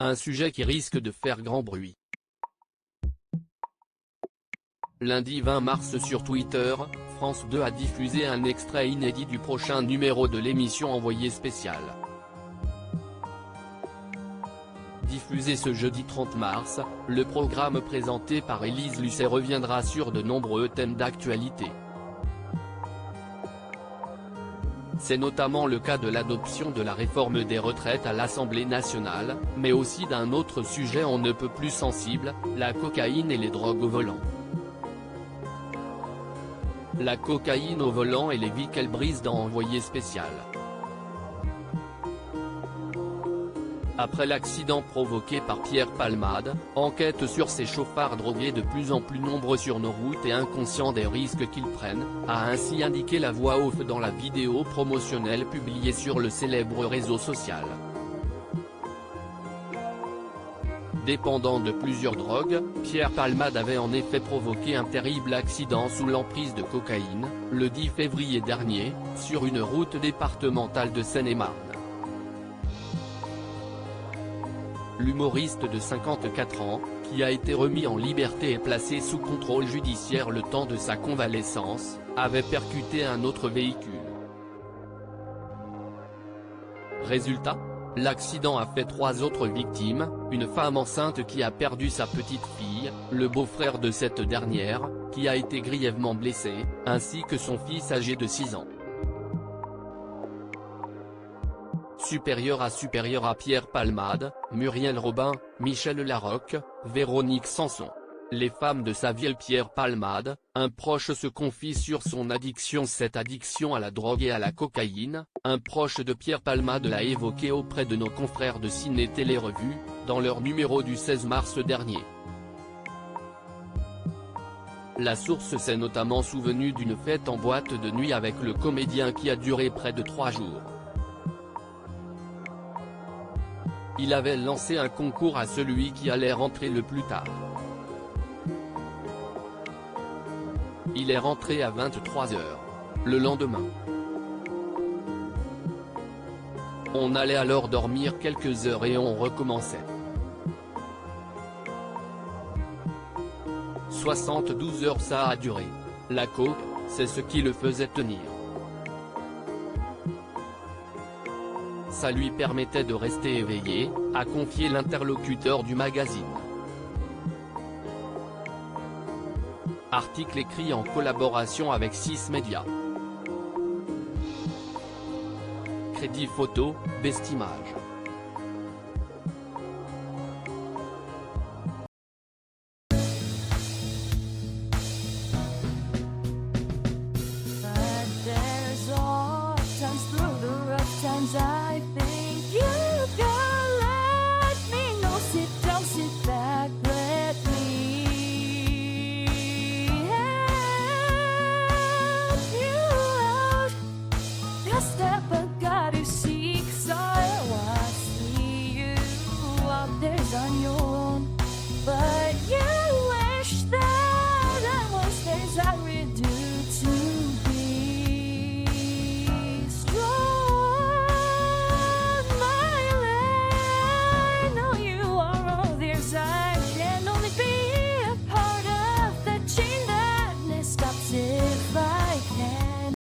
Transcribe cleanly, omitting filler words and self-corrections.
Un sujet qui risque de faire grand bruit. Lundi 20 mars sur Twitter, France 2 a diffusé un extrait inédit du prochain numéro de l'émission Envoyé spécial. Diffusé ce jeudi 30 mars, le programme présenté par Élise Lucet reviendra sur de nombreux thèmes d'actualité. C'est notamment le cas de l'adoption de la réforme des retraites à l'Assemblée nationale, mais aussi d'un autre sujet on ne peut plus sensible, la cocaïne et les drogues au volant. La cocaïne au volant et les vies qu'elle brise dans Envoyé spécial. Après l'accident provoqué par Pierre Palmade, enquête sur ces chauffards drogués de plus en plus nombreux sur nos routes et inconscients des risques qu'ils prennent, a ainsi indiqué la voix off dans la vidéo promotionnelle publiée sur le célèbre réseau social. Dépendant de plusieurs drogues, Pierre Palmade avait en effet provoqué un terrible accident sous l'emprise de cocaïne, le 10 février dernier, sur une route départementale de Seine-et-Marne. L'humoriste de 54 ans, qui a été remis en liberté et placé sous contrôle judiciaire le temps de sa convalescence, avait percuté un autre véhicule. Résultat ? L'accident a fait 3 autres victimes, une femme enceinte qui a perdu sa petite fille, le beau-frère de cette dernière, qui a été grièvement blessé, ainsi que son fils âgé de 6 ans. Supérieur à Pierre Palmade, Muriel Robin, Michel Larocque, Véronique Sanson. Les femmes de sa vie. Pierre Palmade, un proche se confie sur son addiction. Cette addiction à la drogue et à la cocaïne, un proche de Pierre Palmade l'a évoqué auprès de nos confrères de Ciné Télé Revue, dans leur numéro du 16 mars dernier. La source s'est notamment souvenue d'une fête en boîte de nuit avec le comédien qui a duré près de 3 jours. Il avait lancé un concours à celui qui allait rentrer le plus tard. Il est rentré à 23 h. Le lendemain. On allait alors dormir quelques heures et on recommençait. 72 heures ça a duré. La coke, c'est ce qui le faisait tenir. Ça lui permettait de rester éveillé, a confié l'interlocuteur du magazine. Article écrit en collaboration avec 6 médias. Crédit photo, Bestimage.